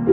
Salut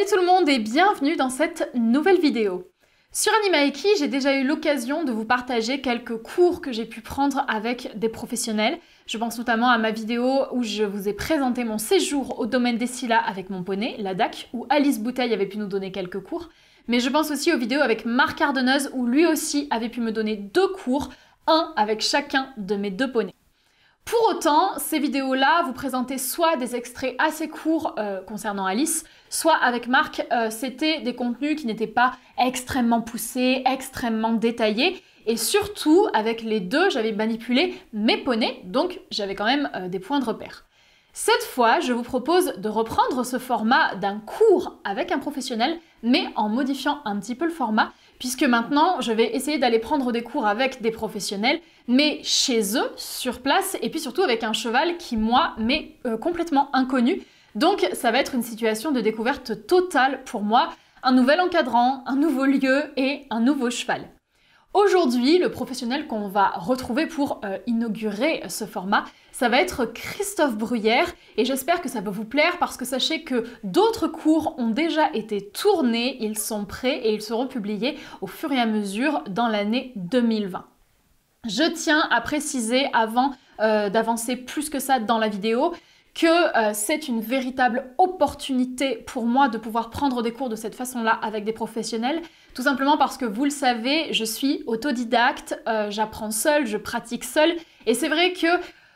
tout le monde et bienvenue dans cette nouvelle vidéo. Sur Animaeki, j'ai déjà eu l'occasion de vous partager quelques cours que j'ai pu prendre avec des professionnels. Je pense notamment à ma vidéo où je vous ai présenté mon séjour au domaine des Scylla avec mon poney, la DAC, où Alice Bouteille avait pu nous donner quelques cours. Mais je pense aussi aux vidéos avec Marc Ardeneuze où lui aussi avait pu me donner 2 cours, un avec chacun de mes 2 poneys. Pour autant, ces vidéos-là vous présentaient soit des extraits assez courts concernant Alice, soit avec Marc, c'était des contenus qui n'étaient pas extrêmement poussés, extrêmement détaillés. Et surtout, avec les 2, j'avais manipulé mes poneys, donc j'avais quand même des points de repère. Cette fois, je vous propose de reprendre ce format d'un cours avec un professionnel, mais en modifiant un petit peu le format, puisque maintenant, je vais essayer d'aller prendre des cours avec des professionnels, mais chez eux, sur place, et puis surtout avec un cheval qui, moi, m'est complètement inconnu. Donc, ça va être une situation de découverte totale pour moi, un nouvel encadrant, un nouveau lieu et un nouveau cheval. Aujourd'hui, le professionnel qu'on va retrouver pour inaugurer ce format, ça va être Christophe Bruyère et j'espère que ça va vous plaire parce que sachez que d'autres cours ont déjà été tournés, ils sont prêts et ils seront publiés au fur et à mesure dans l'année 2020. Je tiens à préciser avant d'avancer plus que ça dans la vidéo que c'est une véritable opportunité pour moi de pouvoir prendre des cours de cette façon-là avec des professionnels, tout simplement parce que vous le savez, je suis autodidacte, j'apprends seule, je pratique seule, et c'est vrai que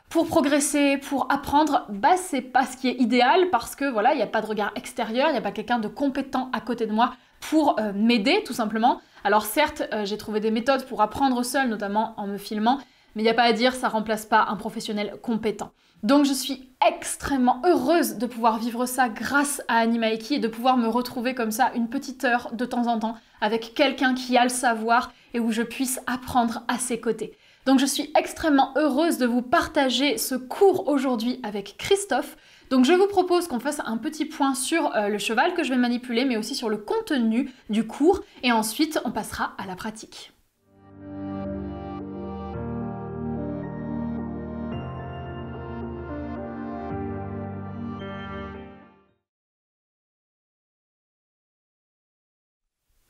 pour progresser, pour apprendre, c'est pas ce qui est idéal parce que voilà, il n'y a pas de regard extérieur, il n'y a pas quelqu'un de compétent à côté de moi pour m'aider tout simplement. Alors certes, j'ai trouvé des méthodes pour apprendre seule, notamment en me filmant, mais il n'y a pas à dire, ça remplace pas un professionnel compétent. Donc je suis extrêmement heureuse de pouvoir vivre ça grâce à Animaeki et de pouvoir me retrouver comme ça une petite heure de temps en temps avec quelqu'un qui a le savoir et où je puisse apprendre à ses côtés. Donc je suis extrêmement heureuse de vous partager ce cours aujourd'hui avec Christophe. Donc je vous propose qu'on fasse un petit point sur le cheval que je vais manipuler, mais aussi sur le contenu du cours et ensuite on passera à la pratique.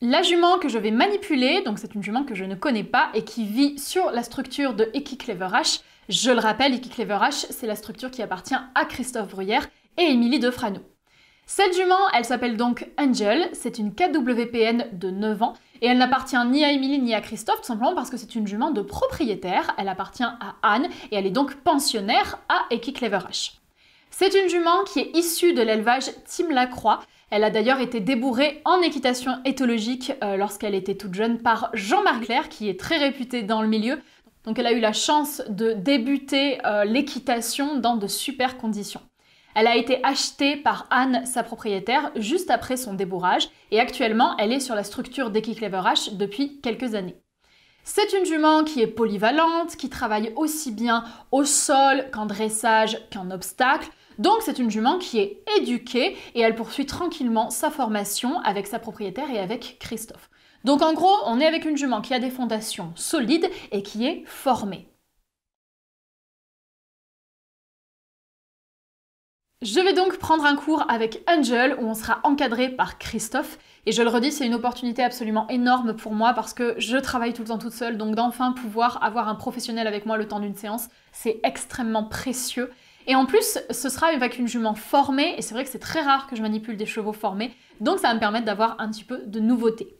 La jument que je vais manipuler, donc c'est une jument que je ne connais pas et qui vit sur la structure de Eki Clever H. Je le rappelle, Eki Clever H, c'est la structure qui appartient à Christophe Bruyère et Émilie Defrano. Cette jument, elle s'appelle donc Angel, c'est une KWPN de 9 ans et elle n'appartient ni à Émilie ni à Christophe, tout simplement parce que c'est une jument de propriétaire, elle appartient à Anne et elle est donc pensionnaire à Eki Clever H. C'est une jument qui est issue de l'élevage Team Lacroix. Elle a d'ailleurs été débourrée en équitation éthologique lorsqu'elle était toute jeune par Jean-Marc Clair, qui est très réputé dans le milieu. Donc elle a eu la chance de débuter l'équitation dans de super conditions. Elle a été achetée par Anne, sa propriétaire, juste après son débourrage et actuellement elle est sur la structure d'Eki Clever H depuis quelques années. C'est une jument qui est polyvalente, qui travaille aussi bien au sol qu'en dressage qu'en obstacle. Donc c'est une jument qui est éduquée et elle poursuit tranquillement sa formation avec sa propriétaire et avec Christophe. Donc en gros, on est avec une jument qui a des fondations solides et qui est formée. Je vais donc prendre un cours avec Angel où on sera encadré par Christophe et je le redis, c'est une opportunité absolument énorme pour moi parce que je travaille tout le temps toute seule, donc d'enfin pouvoir avoir un professionnel avec moi le temps d'une séance, c'est extrêmement précieux. Et en plus, ce sera avec une jument formée, et c'est vrai que c'est très rare que je manipule des chevaux formés, donc ça va me permettre d'avoir un petit peu de nouveauté.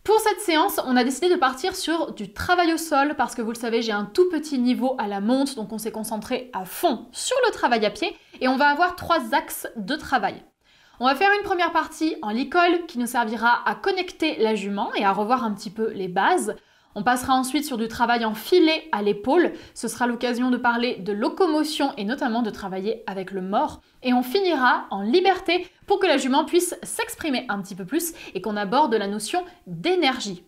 Pour cette séance, on a décidé de partir sur du travail au sol, parce que vous le savez, j'ai un tout petit niveau à la monte, donc on s'est concentré à fond sur le travail à pied, et on va avoir 3 axes de travail. On va faire une première partie en licol, qui nous servira à connecter la jument et à revoir un petit peu les bases. On passera ensuite sur du travail en filet à l'épaule, ce sera l'occasion de parler de locomotion et notamment de travailler avec le mors. Et on finira en liberté pour que la jument puisse s'exprimer un petit peu plus et qu'on aborde la notion d'énergie.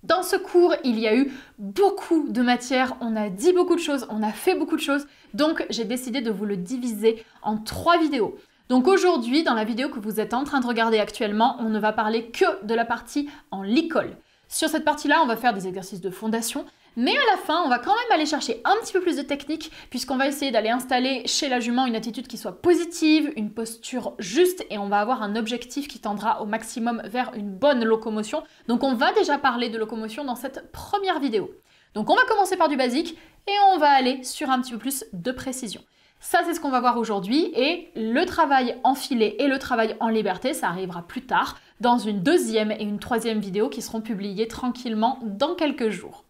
Dans ce cours, il y a eu beaucoup de matière, on a dit beaucoup de choses, on a fait beaucoup de choses, donc j'ai décidé de vous le diviser en 3 vidéos. Donc aujourd'hui, dans la vidéo que vous êtes en train de regarder actuellement, on ne va parler que de la partie en licol. Sur cette partie-là, on va faire des exercices de fondation, mais à la fin, on va quand même aller chercher un petit peu plus de technique, puisqu'on va essayer d'aller installer chez la jument une attitude qui soit positive, une posture juste, et on va avoir un objectif qui tendra au maximum vers une bonne locomotion. Donc on va déjà parler de locomotion dans cette première vidéo. Donc on va commencer par du basique, et on va aller sur un petit peu plus de précision. Ça, c'est ce qu'on va voir aujourd'hui, et le travail en filet et le travail en liberté, ça arrivera plus tard, dans une deuxième et une troisième vidéo qui seront publiées tranquillement dans quelques jours.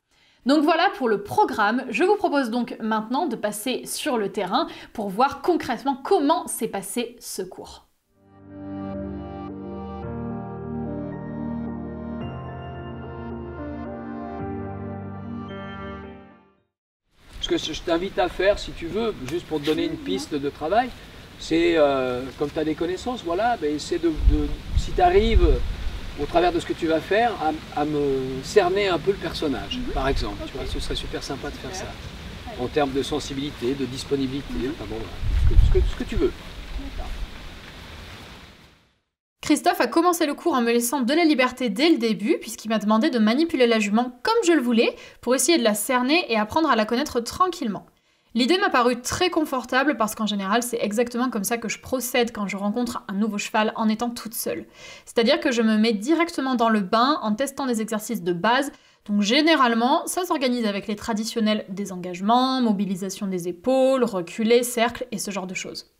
Donc voilà pour le programme. Je vous propose donc maintenant de passer sur le terrain pour voir concrètement comment s'est passé ce cours. Ce que je t'invite à faire, si tu veux, juste pour te donner une piste de travail, c'est, comme tu as des connaissances, voilà, c'est si tu arrives, au travers de ce que tu vas faire, à me cerner un peu le personnage, par exemple. Okay. Tu vois, ce serait super sympa de faire ça. En termes de sensibilité, de disponibilité, enfin bon, voilà, ce que tu veux. Christophe a commencé le cours en me laissant de la liberté dès le début, puisqu'il m'a demandé de manipuler la jument comme je le voulais, pour essayer de la cerner et apprendre à la connaître tranquillement. L'idée m'a paru très confortable parce qu'en général, c'est exactement comme ça que je procède quand je rencontre un nouveau cheval en étant toute seule. C'est-à-dire que je me mets directement dans le bain en testant des exercices de base. Donc généralement, ça s'organise avec les traditionnels désengagement, mobilisation des épaules, reculer, cercle et ce genre de choses.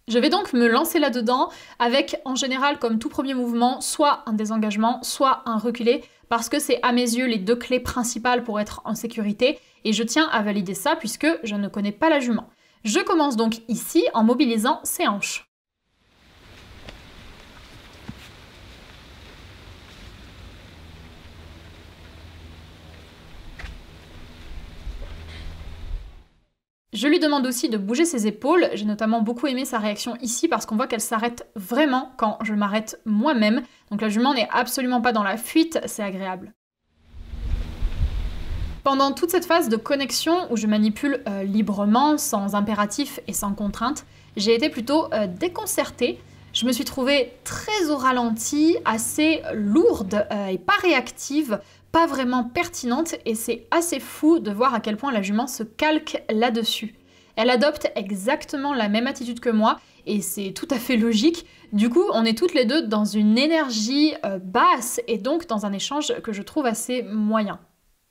Je vais donc me lancer là-dedans avec, en général, comme tout premier mouvement, soit un désengagement, soit un reculé, parce que c'est à mes yeux les 2 clés principales pour être en sécurité, et je tiens à valider ça puisque je ne connais pas la jument. Je commence donc ici en mobilisant ses hanches. Je lui demande aussi de bouger ses épaules, j'ai notamment beaucoup aimé sa réaction ici parce qu'on voit qu'elle s'arrête vraiment quand je m'arrête moi-même, donc la jument n'est absolument pas dans la fuite, c'est agréable. Pendant toute cette phase de connexion où je manipule librement, sans impératif et sans contrainte, j'ai été plutôt déconcertée. Je me suis trouvée très au ralenti, assez lourde et pas réactive, pas vraiment pertinente, et c'est assez fou de voir à quel point la jument se calque là-dessus. Elle adopte exactement la même attitude que moi, et c'est tout à fait logique. Du coup, on est toutes les deux dans une énergie basse, et donc dans un échange que je trouve assez moyen.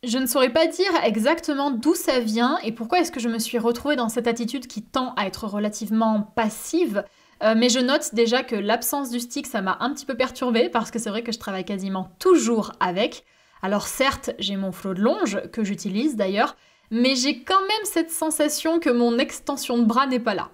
Je ne saurais pas dire exactement d'où ça vient, et pourquoi est-ce que je me suis retrouvée dans cette attitude qui tend à être relativement passive, mais je note déjà que l'absence du stick, ça m'a un petit peu perturbée, parce que c'est vrai que je travaille quasiment toujours avec. Alors certes, j'ai mon flot de longe, que j'utilise d'ailleurs, mais j'ai quand même cette sensation que mon extension de bras n'est pas là.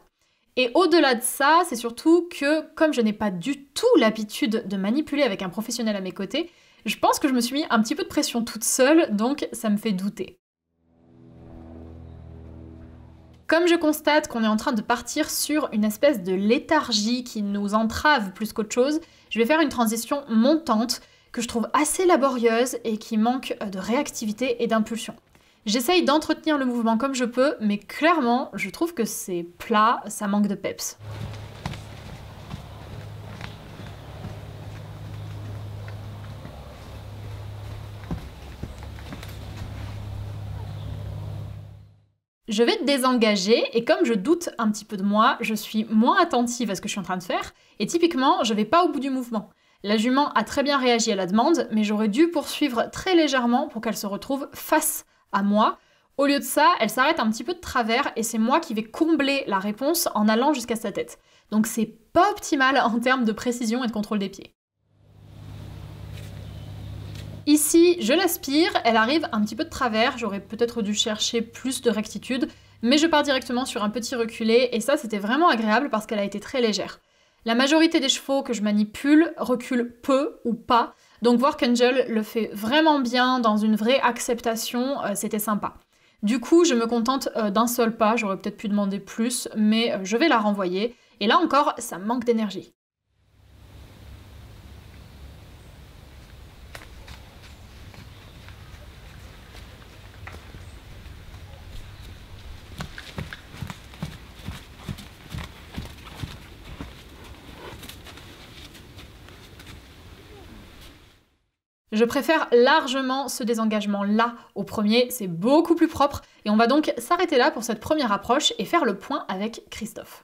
Et au-delà de ça, c'est surtout que, comme je n'ai pas du tout l'habitude de manipuler avec un professionnel à mes côtés, je pense que je me suis mis un petit peu de pression toute seule, donc ça me fait douter. Comme je constate qu'on est en train de partir sur une espèce de léthargie qui nous entrave plus qu'autre chose, je vais faire une transition montante, que je trouve assez laborieuse et qui manque de réactivité et d'impulsion. J'essaye d'entretenir le mouvement comme je peux, mais clairement, je trouve que c'est plat, ça manque de peps. Je vais désengager et comme je doute un petit peu de moi, je suis moins attentive à ce que je suis en train de faire et typiquement, je vais pas au bout du mouvement. La jument a très bien réagi à la demande, mais j'aurais dû poursuivre très légèrement pour qu'elle se retrouve face à moi. Au lieu de ça, elle s'arrête un petit peu de travers et c'est moi qui vais combler la réponse en allant jusqu'à sa tête. Donc c'est pas optimal en termes de précision et de contrôle des pieds. Ici, je l'aspire, elle arrive un petit peu de travers, j'aurais peut-être dû chercher plus de rectitude, mais je pars directement sur un petit reculé et ça c'était vraiment agréable parce qu'elle a été très légère. La majorité des chevaux que je manipule reculent peu ou pas, donc voir qu'Angel le fait vraiment bien dans une vraie acceptation, c'était sympa. Du coup, je me contente d'un seul pas, j'aurais peut-être pu demander plus, mais je vais la renvoyer. Et là encore, ça manque d'énergie. Je préfère largement ce désengagement-là au premier, c'est beaucoup plus propre et on va donc s'arrêter là pour cette première approche et faire le point avec Christophe.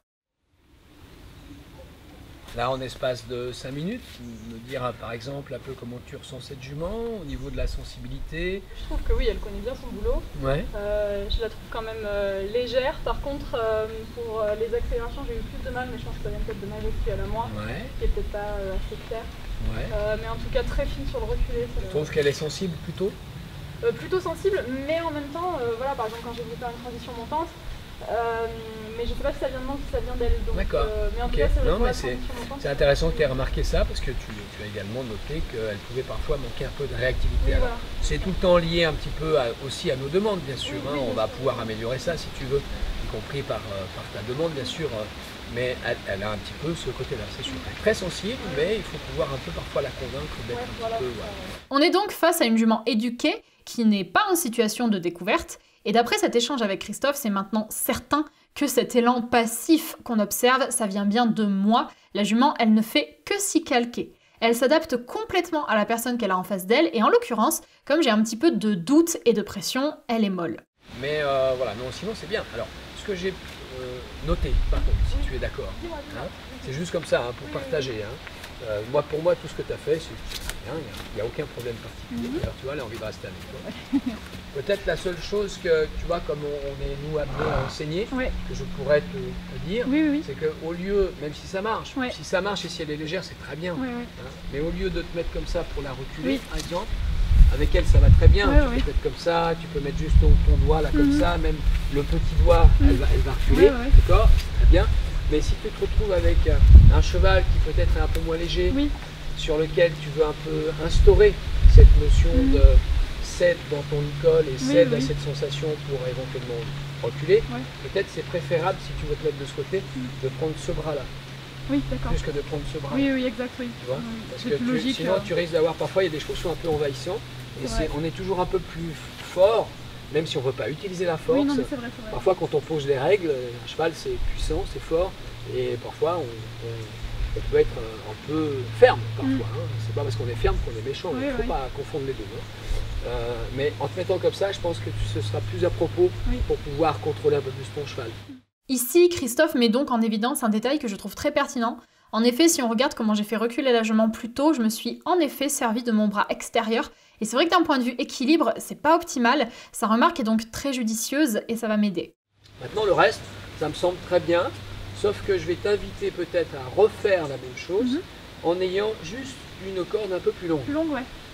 Là, en espace de 5 minutes, me dire par exemple un peu comment tu ressens cette jument au niveau de la sensibilité. Je trouve que oui, elle connaît bien son boulot. Ouais. Je la trouve quand même légère. Par contre, pour les accélérations, j'ai eu plus de mal, mais je pense que ça vient peut-être de ma gestuelle à moi, qui est peut-être pas assez claire. Ouais. Mais en tout cas, très fine sur le reculé. Tu trouves qu'elle est sensible plutôt? Plutôt sensible, mais en même temps, voilà, par exemple, quand j'ai voulu faire une transition montante, mais je ne sais pas si ça vient de moi ou si ça vient d'elle. D'accord. Mais en tout cas, c'est intéressant que tu aies remarqué ça parce que tu as également noté qu'elle pouvait parfois manquer un peu de réactivité. Oui, voilà. C'est tout le temps lié un petit peu aussi à nos demandes, bien sûr. Oui, on va pouvoir améliorer ça si tu veux, y compris par ta demande, bien sûr. Mais elle a un petit peu ce côté-là, c'est sûr. Elle est très sensible, mais il faut pouvoir un peu parfois la convaincre d'être un petit peu... On est donc face à une jument éduquée qui n'est pas en situation de découverte. Et d'après cet échange avec Christophe, c'est maintenant certain que cet élan passif qu'on observe, ça vient bien de moi. La jument, elle ne fait que s'y calquer. Elle s'adapte complètement à la personne qu'elle a en face d'elle, et en l'occurrence, comme j'ai un petit peu de doute et de pression, elle est molle. Mais voilà, non, sinon c'est bien. Alors, ce que j'ai noté, par contre, si tu es d'accord, hein, c'est juste comme ça, hein, pour partager. Hein. Pour moi, tout ce que tu as fait, c'est bien, il n'y a aucun problème particulier. Alors, tu vois, elle a envie de rester avec toi. Peut-être la seule chose que, tu vois, comme on est nous amenés à enseigner, que je pourrais te dire, c'est qu'au lieu, même si ça marche, et si elle est légère, c'est très bien. Hein, mais au lieu de te mettre comme ça pour la reculer, par exemple, avec elle ça va très bien, tu peux mettre comme ça, tu peux mettre juste ton doigt là comme ça, même le petit doigt, elle va reculer, d'accord, c'est très bien. Mais si tu te retrouves avec un cheval qui peut-être est un peu moins léger, sur lequel tu veux un peu instaurer cette notion de cède dans ton licol et cède à cette sensation pour éventuellement reculer, peut-être c'est préférable si tu veux te mettre de ce côté, de prendre ce bras-là. Oui, d'accord. Plus que de prendre ce bras. Oui, exact, oui. Tu vois, parce que sinon tu risques d'avoir parfois, il y a des chevaux qui sont un peu envahissants, et on est toujours un peu plus fort, même si on ne veut pas utiliser la force. Oui, non, mais c'est vrai. Parfois quand on pose des règles, un cheval c'est puissant, c'est fort, et parfois on peut être un peu ferme parfois. Hein. C'est pas parce qu'on est ferme qu'on est méchant, il ne faut pas confondre les deux. Hein. Mais en te mettant comme ça, je pense que ce sera plus à propos pour pouvoir contrôler un peu plus ton cheval. Ici, Christophe met donc en évidence un détail que je trouve très pertinent. En effet, si on regarde comment j'ai fait reculer la jument plus tôt, je me suis en effet servi de mon bras extérieur. Et c'est vrai que d'un point de vue équilibre, c'est pas optimal. Sa remarque est donc très judicieuse et ça va m'aider. Maintenant, le reste, ça me semble très bien. Sauf que je vais t'inviter peut-être à refaire la même chose en ayant juste une corde un peu plus longue.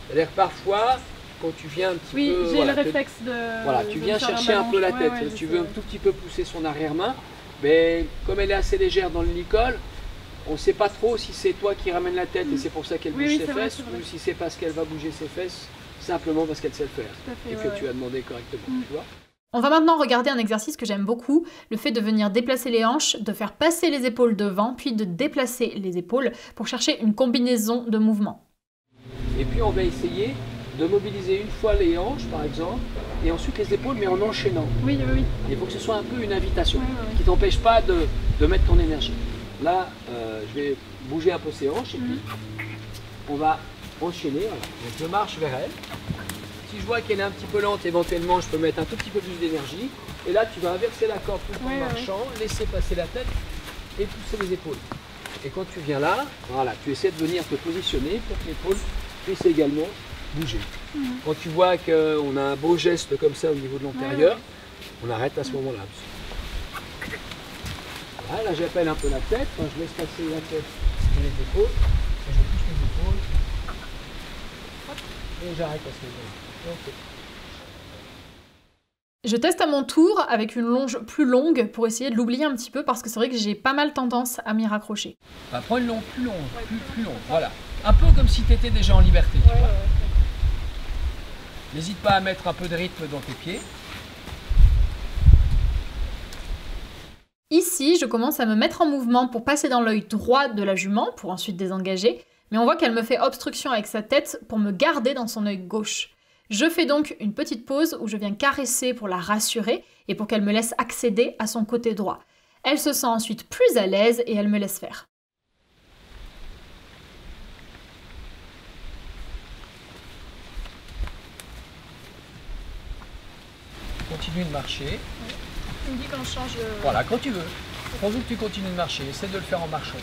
C'est-à-dire que parfois, quand tu viens un petit peu... Oui, j'ai le réflexe de... Voilà, tu viens chercher un peu la tête, tu veux un tout petit peu pousser son arrière-main, mais comme elle est assez légère dans le licol, on ne sait pas trop si c'est toi qui ramène la tête et c'est pour ça qu'elle bouge ses fesses, ou si c'est parce qu'elle va bouger ses fesses simplement parce qu'elle sait le faire et que tu as demandé correctement, tu vois. On va maintenant regarder un exercice que j'aime beaucoup, le fait de venir déplacer les hanches, de faire passer les épaules devant, puis de déplacer les épaules pour chercher une combinaison de mouvements. Et puis on va essayer de mobiliser une fois les hanches par exemple, et ensuite les épaules, mais en enchaînant. Il faut que ce soit un peu une invitation, qui ne t'empêche pas de mettre ton énergie. Là, je vais bouger un peu ses hanches, et puis on va enchaîner. Voilà. Donc je marche vers elle. Si je vois qu'elle est un petit peu lente, éventuellement, je peux mettre un tout petit peu plus d'énergie. Et là, tu vas inverser la corde tout en marchant, laisser passer la tête et pousser les épaules. Et quand tu viens là, voilà, tu essaies de venir te positionner pour que l'épaule puisse également bouger. Quand tu vois qu'on a un beau geste comme ça au niveau de l'antérieur, on arrête à ce moment-là. Voilà, là, j'appelle un peu la tête, enfin, je laisse passer la tête et les épaules, et je pousse les épaules, et j'arrête à ce moment-là. Okay. Je teste à mon tour avec une longe plus longue pour essayer de l'oublier un petit peu parce que c'est vrai que j'ai pas mal tendance à m'y raccrocher. Bah, prends une longue plus longue, plus longue, voilà. Un peu comme si tu étais déjà en liberté, tu vois. N'hésite pas à mettre un peu de rythme dans tes pieds. Ici, je commence à me mettre en mouvement pour passer dans l'œil droit de la jument pour ensuite désengager, mais on voit qu'elle me fait obstruction avec sa tête pour me garder dans son œil gauche. Je fais donc une petite pause où je viens caresser pour la rassurer et pour qu'elle me laisse accéder à son côté droit. Elle se sent ensuite plus à l'aise et elle me laisse faire. continue de marcher. Tu me dis quand je change le... Voilà, quand tu veux. Pourvu que tu continues de marcher, essaie de le faire en marchant.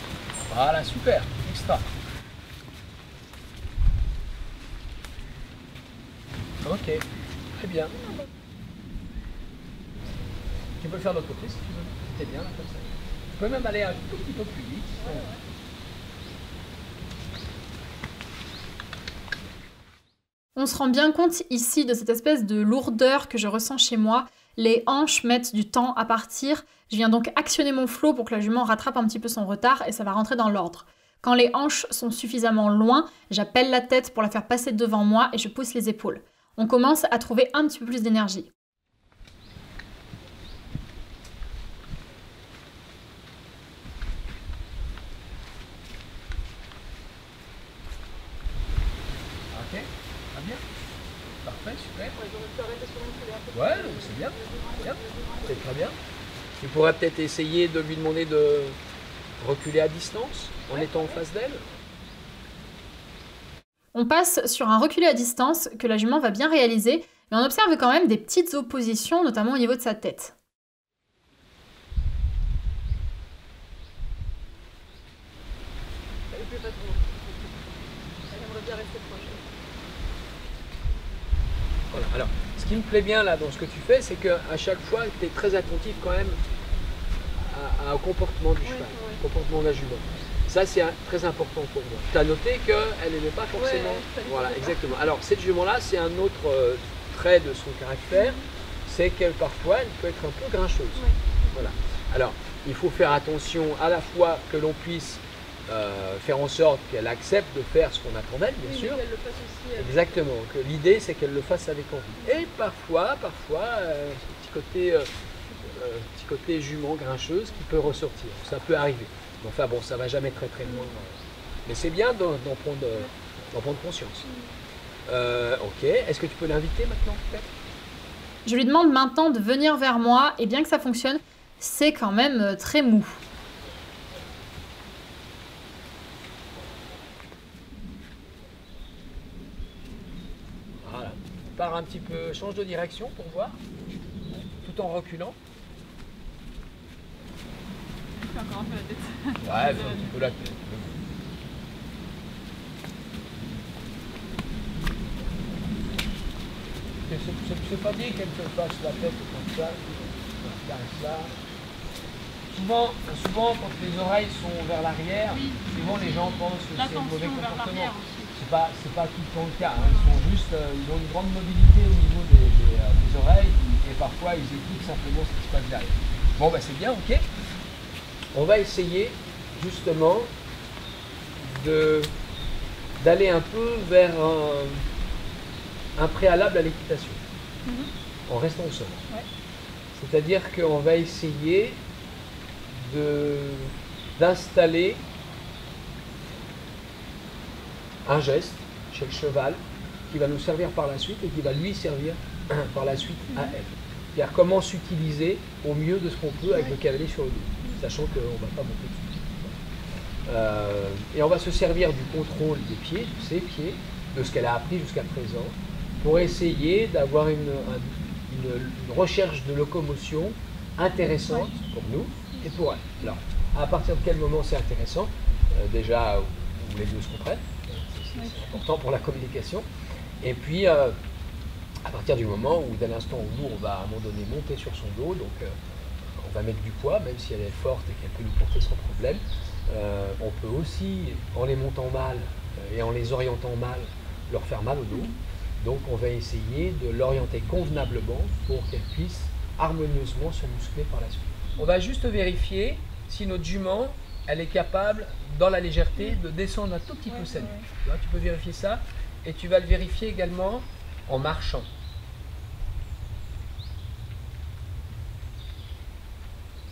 Voilà, super, extra. Ok, très bien. Tu peux le faire de l'autre côté si tu veux. T'es bien là comme ça. Tu peux même aller un tout petit peu plus vite. On se rend bien compte ici de cette espèce de lourdeur que je ressens chez moi. Les hanches mettent du temps à partir. Je viens donc actionner mon flow pour que la jument rattrape un petit peu son retard et ça va rentrer dans l'ordre. Quand les hanches sont suffisamment loin, j'appelle la tête pour la faire passer devant moi et je pousse les épaules. On commence à trouver un petit peu plus d'énergie. Ok, très bien. Parfait, super. Ouais, Ouais, c'est bien. C'est très bien. Tu pourrais peut-être essayer de lui demander de reculer à distance en étant en face d'elle. On passe sur un reculé à distance que la jument va bien réaliser, mais on observe quand même des petites oppositions, notamment au niveau de sa tête. Elle plaît pas trop. Elle aimerait bien rester proche. Voilà. Alors, ce qui me plaît bien là dans ce que tu fais, c'est qu'à chaque fois, tu es très attentif quand même au comportement du cheval, au comportement de la jument. Ça, c'est très important pour moi. Tu as noté qu'elle n'aimait pas forcément. Voilà, exactement. Alors, cette jument-là, c'est un autre trait de son caractère, c'est qu'elle, parfois, elle peut être un peu grincheuse. Voilà. Alors, il faut faire attention à la fois que l'on puisse faire en sorte qu'elle accepte de faire ce qu'on attend d'elle, bien sûr. Qu'elle le fasse aussi. Exactement. Que l'idée, c'est qu'elle le fasse avec envie. Et parfois, ce petit côté jument grincheuse qui peut ressortir. Ça peut arriver. Enfin bon, ça va jamais très loin. Mais c'est bien d'en prendre conscience. Ok. Est-ce que tu peux l'inviter maintenant, peut-être? Je lui demande maintenant de venir vers moi, et bien que ça fonctionne, c'est quand même très mou. Voilà. Pars un petit peu, change de direction pour voir, tout en reculant. Fais encore un peu la tête. Ouais, fais un petit peu la tête. C'est pas bien qu'elle te fasse la tête comme ça, ça. Souvent, quand les oreilles sont vers l'arrière, souvent les gens pensent que c'est un mauvais comportement. C'est pas tout le temps le cas. Hein. Ils ont une grande mobilité au niveau des oreilles et parfois ils écoutent simplement ce qui se passe derrière. Bon, bah c'est bien, ok. On va essayer justement d'aller un peu vers un préalable à l'équitation, en restant au sol. Ouais. C'est-à-dire qu'on va essayer d'installer un geste chez le cheval qui va nous servir par la suite et qui va lui servir par la suite à elle. C'est-à-dire comment s'utiliser au mieux de ce qu'on peut avec le cavalier sur le dos, sachant qu'on ne va pas monter dessus. Et on va se servir du contrôle des pieds, de ses pieds, de ce qu'elle a appris jusqu'à présent, pour essayer d'avoir une recherche de locomotion intéressante pour nous et pour elle. Alors, à partir de quel moment c'est intéressant? Déjà, où les deux se comprennent, c'est important pour la communication. Et puis, à partir du moment où, d'un instant où nous, on va à un moment donné monter sur son dos, donc on va mettre du poids, même si elle est forte et qu'elle peut nous porter sans problème. On peut aussi, en les montant mal et en les orientant mal, leur faire mal au dos. Donc on va essayer de l'orienter convenablement pour qu'elle puisse harmonieusement se muscler par la suite. On va juste vérifier si notre jument, elle est capable, dans la légèreté, de descendre un tout petit peu sa nuque. Tu peux vérifier ça et tu vas le vérifier également en marchant.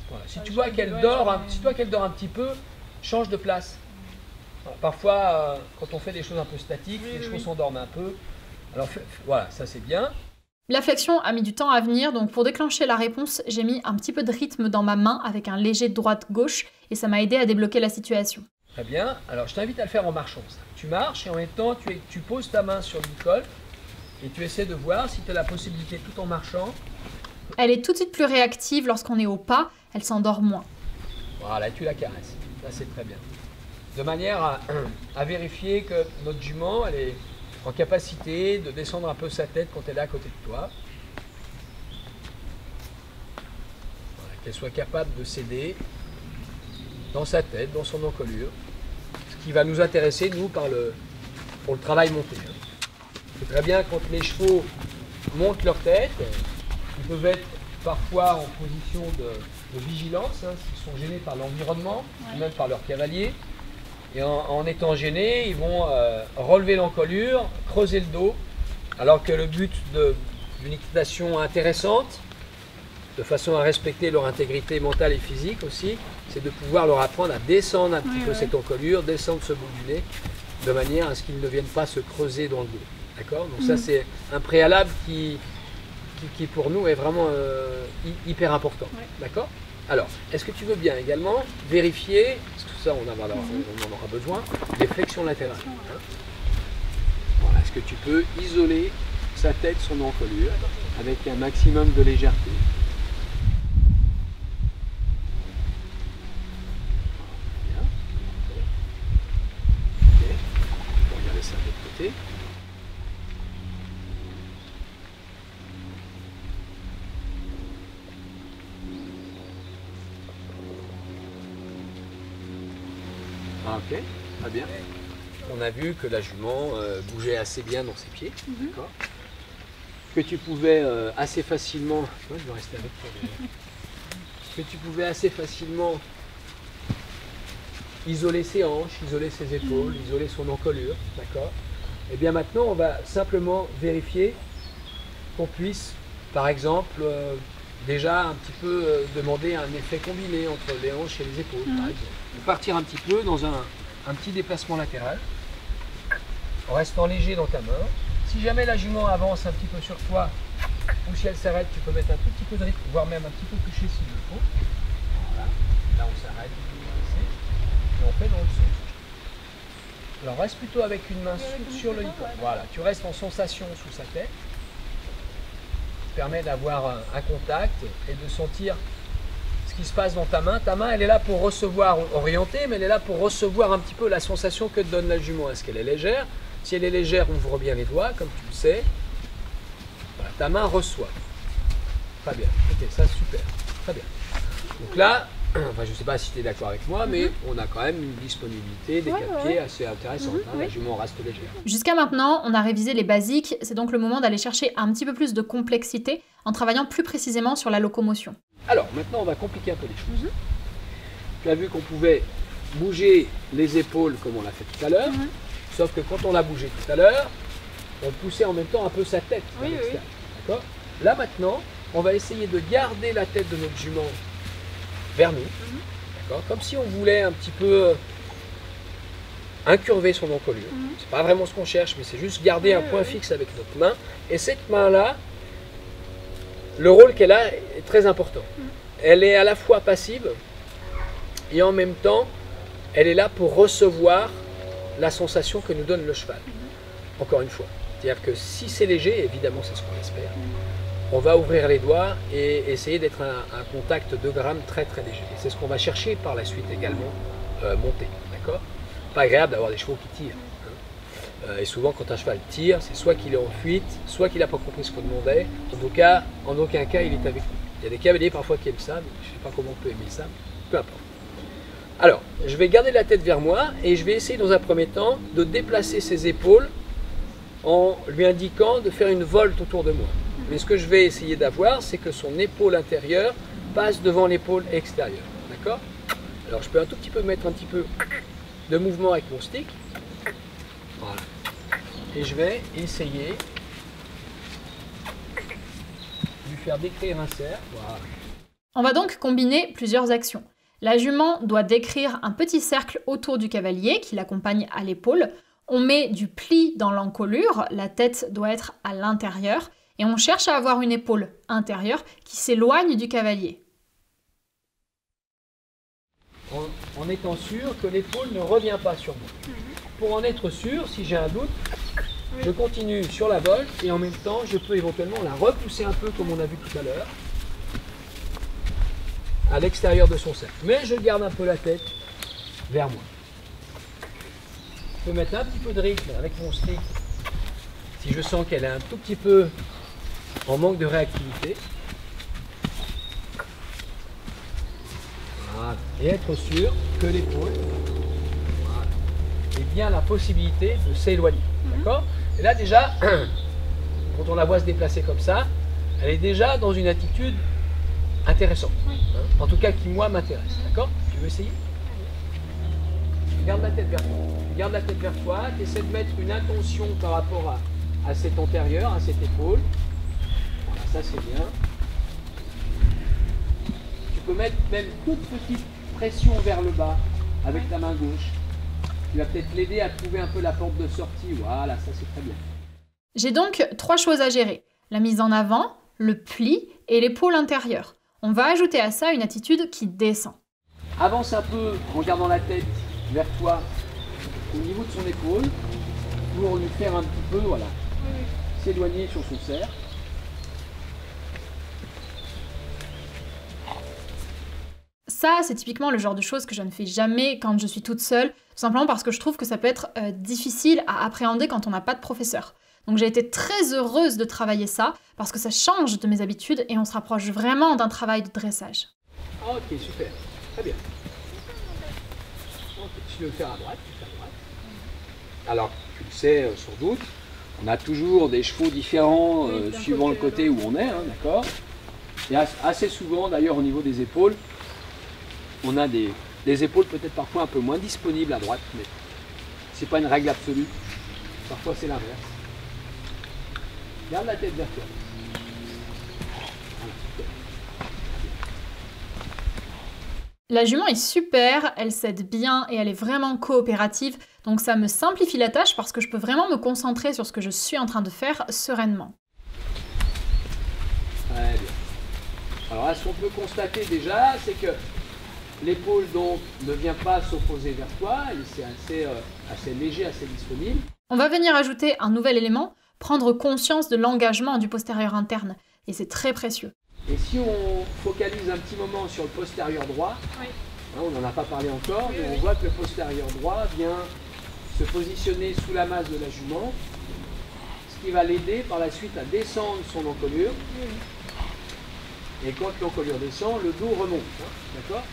Voilà. Si tu vois qu'elle dort un petit peu, change de place. Voilà. Parfois, quand on fait des choses un peu statiques, les chevaux s'endorment un peu. Alors voilà, ça c'est bien. La flexion a mis du temps à venir, donc pour déclencher la réponse, j'ai mis un petit peu de rythme dans ma main avec un léger droite-gauche et ça m'a aidé à débloquer la situation. Très bien, alors je t'invite à le faire en marchant. Tu marches et en même temps tu poses ta main sur le col et tu essaies de voir si tu as la possibilité tout en marchant Elle est tout de suite plus réactive lorsqu'on est au pas, elle s'endort moins. Voilà, tu la caresses. Ça, c'est très bien. De manière à vérifier que notre jument, elle est en capacité de descendre un peu sa tête quand elle est à côté de toi. Voilà, qu'elle soit capable de céder dans sa tête, dans son encolure. Ce qui va nous intéresser, nous, pour le travail monté. C'est très bien quand les chevaux montent leur tête, ils peuvent être parfois en position de vigilance, s'ils sont gênés par l'environnement, ou même par leur cavalier. Et en étant gênés, ils vont relever l'encolure, creuser le dos, alors que le but d'une équitation intéressante, de façon à respecter leur intégrité mentale et physique aussi, c'est de pouvoir leur apprendre à descendre un petit peu cette encolure, descendre ce bout du nez, de manière à ce qu'ils ne viennent pas se creuser dans le dos. D'accord? Donc ça, c'est un préalable qui pour nous est vraiment hyper important. D'accord? Alors, est-ce que tu veux bien également vérifier, parce que tout ça on en aura besoin, les flexions latérales. Voilà, est-ce que tu peux isoler sa tête, son encolure, avec un maximum de légèreté? Bien. Ok. On va regarder ça de l'autre côté. Ok, très bien. On a vu que la jument bougeait assez bien dans ses pieds, d'accord. Que tu pouvais assez facilement, ouais, je vais rester avec toi d'ailleurs. Que tu pouvais assez facilement isoler ses hanches, isoler ses épaules, isoler son encolure, d'accord. Et bien maintenant, on va simplement vérifier qu'on puisse, par exemple, déjà un petit peu demander un effet combiné entre les hanches et les épaules, par exemple. Partir un petit peu dans un petit déplacement latéral, en restant léger dans ta main. Si jamais la jument avance un petit peu sur toi, ou si elle s'arrête, tu peux mettre un tout petit peu de rythme, voire même un petit peu toucher s'il le faut. Voilà, là on s'arrête, et on fait dans le sens. Alors reste plutôt avec une main sur le hip. Voilà, tu restes en sensation sous sa tête. Ça permet d'avoir un contact et de sentir ce qui se passe dans ta main. Ta main, elle est là pour recevoir, orienter, mais elle est là pour recevoir un petit peu la sensation que te donne la jument. Est-ce qu'elle est légère? Si elle est légère, ouvre bien les doigts, comme tu le sais. Voilà, ta main reçoit. Très bien. Ok, ça super. Très bien. Donc là, enfin, je ne sais pas si tu es d'accord avec moi, mais on a quand même une disponibilité des quatre-pieds assez intéressante. La jument reste légère. Jusqu'à maintenant, on a révisé les basiques. C'est donc le moment d'aller chercher un petit peu plus de complexité en travaillant plus précisément sur la locomotion. Alors, maintenant, on va compliquer un peu les choses. Tu as vu qu'on pouvait bouger les épaules comme on l'a fait tout à l'heure, sauf que quand on l'a bougé tout à l'heure, on poussait en même temps un peu sa tête à l'extérieur. D'accord ? Là, maintenant, on va essayer de garder la tête de notre jument vers nous, d'accord ? Comme si on voulait un petit peu incurver son encolure. C'est pas vraiment ce qu'on cherche, mais c'est juste garder un point fixe avec notre main. Et cette main-là, le rôle qu'elle a est très important. Elle est à la fois passive et en même temps, elle est là pour recevoir la sensation que nous donne le cheval. Encore une fois. C'est-à-dire que si c'est léger, évidemment c'est ce qu'on espère, on va ouvrir les doigts et essayer d'être un contact de gramme très très léger. Et c'est ce qu'on va chercher par la suite également monter. D'accord ? Pas agréable d'avoir des chevaux qui tirent. Et souvent, quand un cheval tire, c'est soit qu'il est en fuite, soit qu'il n'a pas compris ce qu'on demandait. En tout cas, en aucun cas, il est avec nous. Il y a des cavaliers parfois qui aiment ça, mais je ne sais pas comment on peut aimer ça, peu importe. Alors, je vais garder la tête vers moi et je vais essayer dans un premier temps de déplacer ses épaules en lui indiquant de faire une volte autour de moi. Mais ce que je vais essayer d'avoir, c'est que son épaule intérieure passe devant l'épaule extérieure. D'accord ? Alors, je peux un tout petit peu mettre un petit peu de mouvement avec mon stick. Voilà. Et je vais essayer de lui faire décrire un cercle. Voilà. On va donc combiner plusieurs actions. La jument doit décrire un petit cercle autour du cavalier qui l'accompagne à l'épaule. On met du pli dans l'encolure, la tête doit être à l'intérieur et on cherche à avoir une épaule intérieure qui s'éloigne du cavalier. En étant sûr que l'épaule ne revient pas sur moi. Pour en être sûr, si j'ai un doute, je continue sur la volte et en même temps, je peux éventuellement la repousser un peu comme on a vu tout à l'heure. à l'extérieur de son cercle. Mais je garde un peu la tête vers moi. Je peux mettre un petit peu de rythme avec mon stick si je sens qu'elle est un tout petit peu en manque de réactivité. Voilà. Et être sûr que l'épaule ait bien la possibilité de s'éloigner. D'accord ? Et là déjà, quand on la voit se déplacer comme ça, elle est déjà dans une attitude intéressante. Hein, en tout cas qui moi m'intéresse. D'accord ? Tu veux essayer ? Garde la tête vers toi. Garde la tête vers toi, tu essaies de mettre une intention par rapport à cette antérieure, à cette épaule. Voilà, ça c'est bien. Tu peux mettre même toute petite pression vers le bas avec ta main gauche. Tu vas peut-être l'aider à trouver un peu la porte de sortie. Voilà, ça c'est très bien. J'ai donc 3 choses à gérer. La mise en avant, le pli et l'épaule intérieure. On va ajouter à ça une attitude qui descend. Avance un peu en gardant la tête vers toi au niveau de son épaule pour lui faire un petit peu, voilà, s'éloigner sur son cercle. Ça, c'est typiquement le genre de choses que je ne fais jamais quand je suis toute seule, tout simplement parce que je trouve que ça peut être difficile à appréhender quand on n'a pas de professeur. Donc j'ai été très heureuse de travailler ça, parce que ça change de mes habitudes et on se rapproche vraiment d'un travail de dressage. Ok, super, très bien. Okay, tu veux le faire à droite, tu fais à droite. Alors, tu le sais sans doute, on a toujours des chevaux différents suivant le côté où on est, hein, d'accord ? Et assez souvent, d'ailleurs, au niveau des épaules, on a des épaules peut-être parfois un peu moins disponibles à droite, mais c'est pas une règle absolue. Parfois, c'est l'inverse. Garde la tête vers toi. La jument est super, elle s'aide bien et elle est vraiment coopérative, donc ça me simplifie la tâche parce que je peux vraiment me concentrer sur ce que je suis en train de faire sereinement. Très bien. Alors là, ce qu'on peut constater déjà, c'est que l'épaule donc ne vient pas s'opposer vers toi, c'est assez léger, assez disponible. On va venir ajouter un nouvel élément, prendre conscience de l'engagement du postérieur interne, et c'est très précieux. Et si on focalise un petit moment sur le postérieur droit, hein, on n'en a pas parlé encore, mais on voit que le postérieur droit vient se positionner sous la masse de la jument, ce qui va l'aider par la suite à descendre son encolure. Et quand l'encolure descend, le dos remonte. Hein, d'accord ?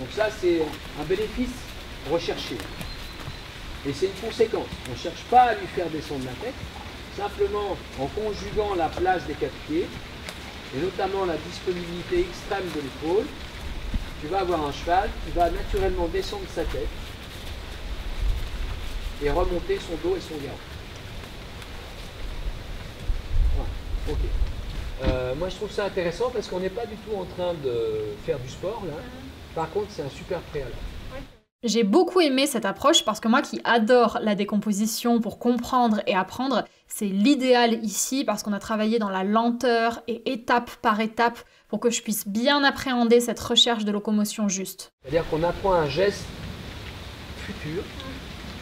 Donc ça, c'est un bénéfice recherché. Et c'est une conséquence. On ne cherche pas à lui faire descendre la tête, simplement en conjuguant la place des 4 pieds, et notamment la disponibilité extrême de l'épaule, tu vas avoir un cheval qui va naturellement descendre sa tête et remonter son dos et son garrot. Voilà, ok. Moi je trouve ça intéressant parce qu'on n'est pas du tout en train de faire du sport là. Par contre, c'est un super préalable. J'ai beaucoup aimé cette approche parce que moi qui adore la décomposition pour comprendre et apprendre, c'est l'idéal ici parce qu'on a travaillé dans la lenteur et étape par étape pour que je puisse bien appréhender cette recherche de locomotion juste. C'est-à-dire qu'on apprend un geste futur,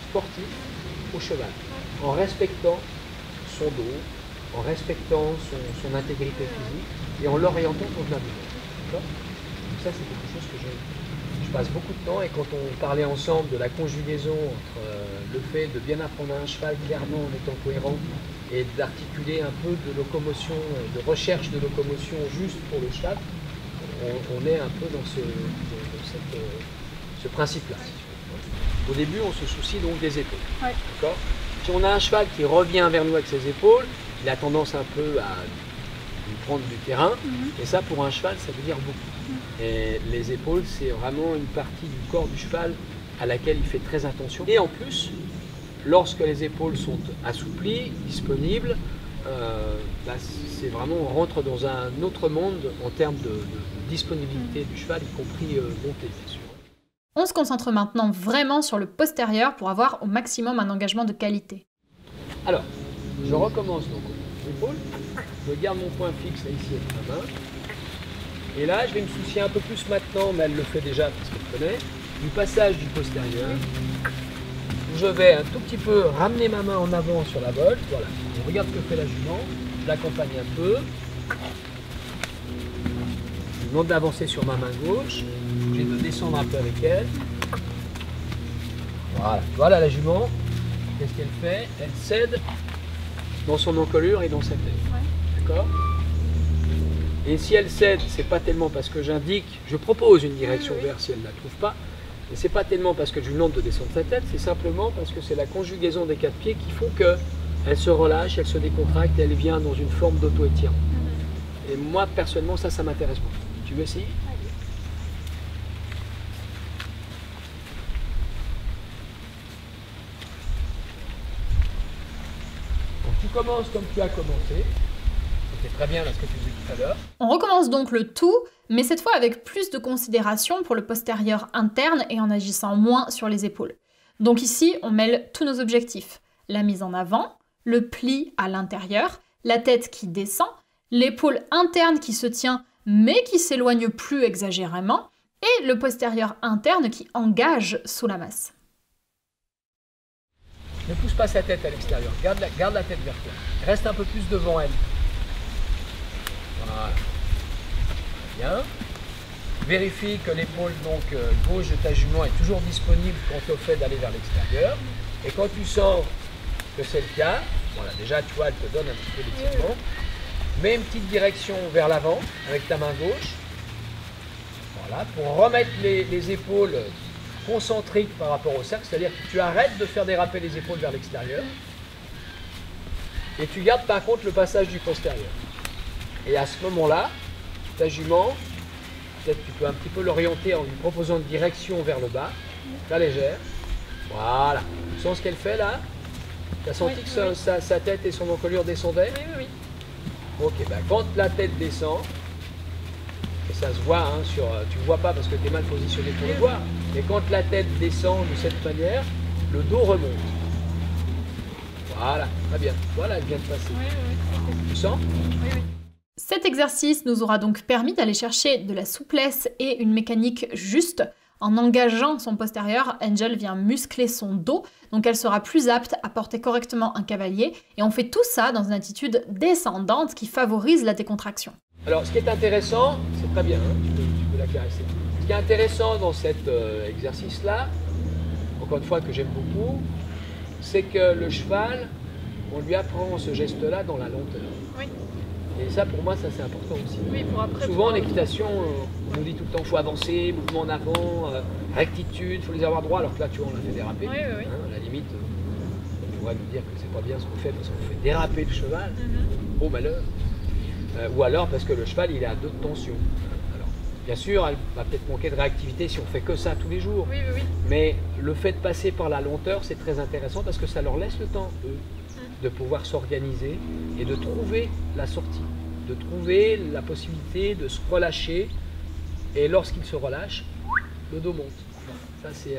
sportif, au cheval, en respectant son dos, en respectant son intégrité physique et en l'orientant contre l'avenir. D'accord ? Donc ça, c'est quelque chose que je passe beaucoup de temps, et quand on parlait ensemble de la conjugaison entre le fait de bien apprendre un cheval clairement en étant cohérent et d'articuler un peu de locomotion, de recherche de locomotion juste pour le cheval, on est un peu dans ce principe-là. Au début, on se soucie donc des épaules. Ouais. D'accord ? Si on a un cheval qui revient vers nous avec ses épaules, il a tendance un peu à prendre du terrain, et ça pour un cheval ça veut dire beaucoup. Et les épaules c'est vraiment une partie du corps du cheval à laquelle il fait très attention. Et en plus, lorsque les épaules sont assouplies, disponibles, c'est vraiment, on rentre dans un autre monde en termes de disponibilité du cheval, y compris bonté bien sûr. On se concentre maintenant vraiment sur le postérieur pour avoir au maximum un engagement de qualité. Alors, je recommence donc l'épaule. Je garde mon point fixe là, ici avec ma main. Et là, je vais me soucier un peu plus maintenant, mais elle le fait déjà parce qu'elle connaît, du passage du postérieur. Je vais un tout petit peu ramener ma main en avant sur la volte. Voilà. On regarde ce que fait la jument. Je l'accompagne un peu. lui demande d'avancer sur ma main gauche. Je vais descendre un peu avec elle. Voilà, voilà la jument. Qu'est-ce qu'elle fait? Elle cède dans son encolure et dans sa tête. Ouais. D'accord? Et si elle cède, c'est pas tellement parce que je propose une direction vers si elle ne la trouve pas, et c'est pas tellement parce que je lui demande de descendre sa tête, c'est simplement parce que c'est la conjugaison des 4 pieds qui font qu'elle se relâche, elle se décontracte, elle vient dans une forme d'auto-étirement. Et moi, personnellement, ça m'intéresse beaucoup. Tu veux essayer? Donc tu commences comme tu as commencé. C'était très bien là ce que tu faisais tout à l'heure. On recommence donc le tout, mais cette fois avec plus de considération pour le postérieur interne et en agissant moins sur les épaules. Donc ici, on mêle tous nos objectifs. La mise en avant, le pli à l'intérieur, la tête qui descend, l'épaule interne qui se tient mais qui s'éloigne plus exagérément, et le postérieur interne qui engage sous la masse. Ne pousse pas sa tête à l'extérieur, garde la tête vers toi. Reste un peu plus devant elle. Voilà. Bien. Vérifie que l'épaule gauche de ta jument est toujours disponible quand au fait d'aller vers l'extérieur. Et quand tu sens que c'est le cas, voilà, déjà tu vois, elle te donne un petit peu d'étirement. Mets une petite direction vers l'avant avec ta main gauche. Voilà, pour remettre les épaules concentriques par rapport au cercle, c'est-à-dire que tu arrêtes de faire déraper les épaules vers l'extérieur. Et tu gardes par contre le passage du postérieur. Et à ce moment-là, ta jument, peut-être tu peux un petit peu l'orienter en lui proposant une direction vers le bas, très légère. Voilà. Tu sens ce qu'elle fait là? Tu as senti que sa tête et son encolure descendaient? Oui. Ok, ben quand la tête descend, et ça se voit, hein, tu ne vois pas parce que tu es mal positionné pour le voir, mais quand la tête descend de cette manière, le dos remonte. Voilà, très bien. Voilà, elle vient de passer. Tu sens? Oui. Cet exercice nous aura donc permis d'aller chercher de la souplesse et une mécanique juste. En engageant son postérieur, Angel vient muscler son dos, donc elle sera plus apte à porter correctement un cavalier. Et on fait tout ça dans une attitude descendante qui favorise la décontraction. Alors, ce qui est intéressant, c'est très bien, hein, tu peux la caresser. Ce qui est intéressant dans cet exercice-là, encore une fois que j'aime beaucoup, c'est que le cheval, on lui apprend ce geste-là dans la lenteur. Oui. Et ça, pour moi, ça c'est important aussi. Oui, pour après, souvent en équitation, on nous dit tout le temps faut avancer, mouvement en avant, rectitude, il faut les avoir droits, alors que là, tu vois, on l'a fait déraper. Oui. Hein, à la limite, on pourrait nous dire que c'est pas bien ce qu'on fait parce qu'on fait déraper le cheval, au malheur. Ou alors parce que le cheval, il est à 2 de tension. Alors, bien sûr, elle va peut-être manquer de réactivité si on fait que ça tous les jours. Oui. Mais le fait de passer par la lenteur, c'est très intéressant parce que ça leur laisse le temps, eux, de pouvoir s'organiser et de trouver la sortie, de trouver la possibilité de se relâcher. Et lorsqu'ils se relâchent, le dos monte. Ça, c'est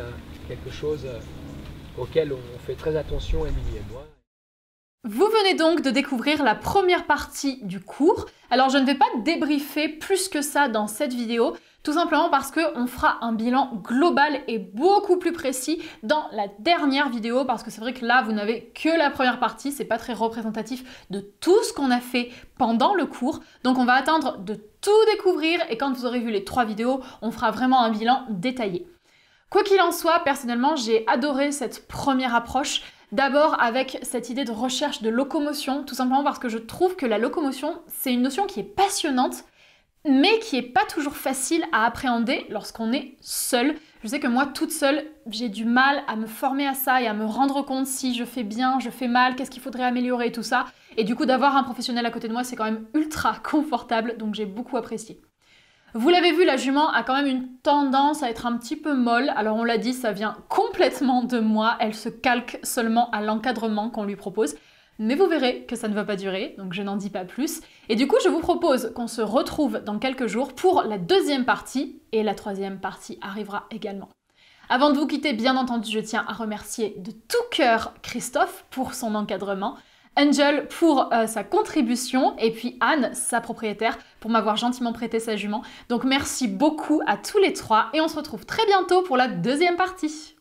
quelque chose auquel on fait très attention, Émilie et moi. Vous venez donc de découvrir la première partie du cours. Alors je ne vais pas débriefer plus que ça dans cette vidéo, tout simplement parce qu'on fera un bilan global et beaucoup plus précis dans la dernière vidéo, parce que c'est vrai que là vous n'avez que la première partie, c'est pas très représentatif de tout ce qu'on a fait pendant le cours. Donc on va attendre de tout découvrir et quand vous aurez vu les 3 vidéos, on fera vraiment un bilan détaillé. Quoi qu'il en soit, personnellement, j'ai adoré cette première approche. D'abord avec cette idée de recherche de locomotion, tout simplement parce que je trouve que la locomotion, c'est une notion qui est passionnante, mais qui n'est pas toujours facile à appréhender lorsqu'on est seul. Je sais que moi, toute seule, j'ai du mal à me former à ça et à me rendre compte si je fais bien, je fais mal, qu'est-ce qu'il faudrait améliorer, tout ça. Et du coup, d'avoir un professionnel à côté de moi, c'est quand même ultra confortable, donc j'ai beaucoup apprécié. Vous l'avez vu, la jument a quand même une tendance à être un petit peu molle. Alors on l'a dit, ça vient complètement de moi. Elle se calque seulement à l'encadrement qu'on lui propose. Mais vous verrez que ça ne va pas durer, donc je n'en dis pas plus. Et du coup, je vous propose qu'on se retrouve dans quelques jours pour la 2e partie. Et la 3e partie arrivera également. Avant de vous quitter, bien entendu, je tiens à remercier de tout cœur Christophe pour son encadrement, Angel pour sa contribution et puis Anne, sa propriétaire, pour m'avoir gentiment prêté sa jument. Donc merci beaucoup à tous les 3 et on se retrouve très bientôt pour la 2e partie.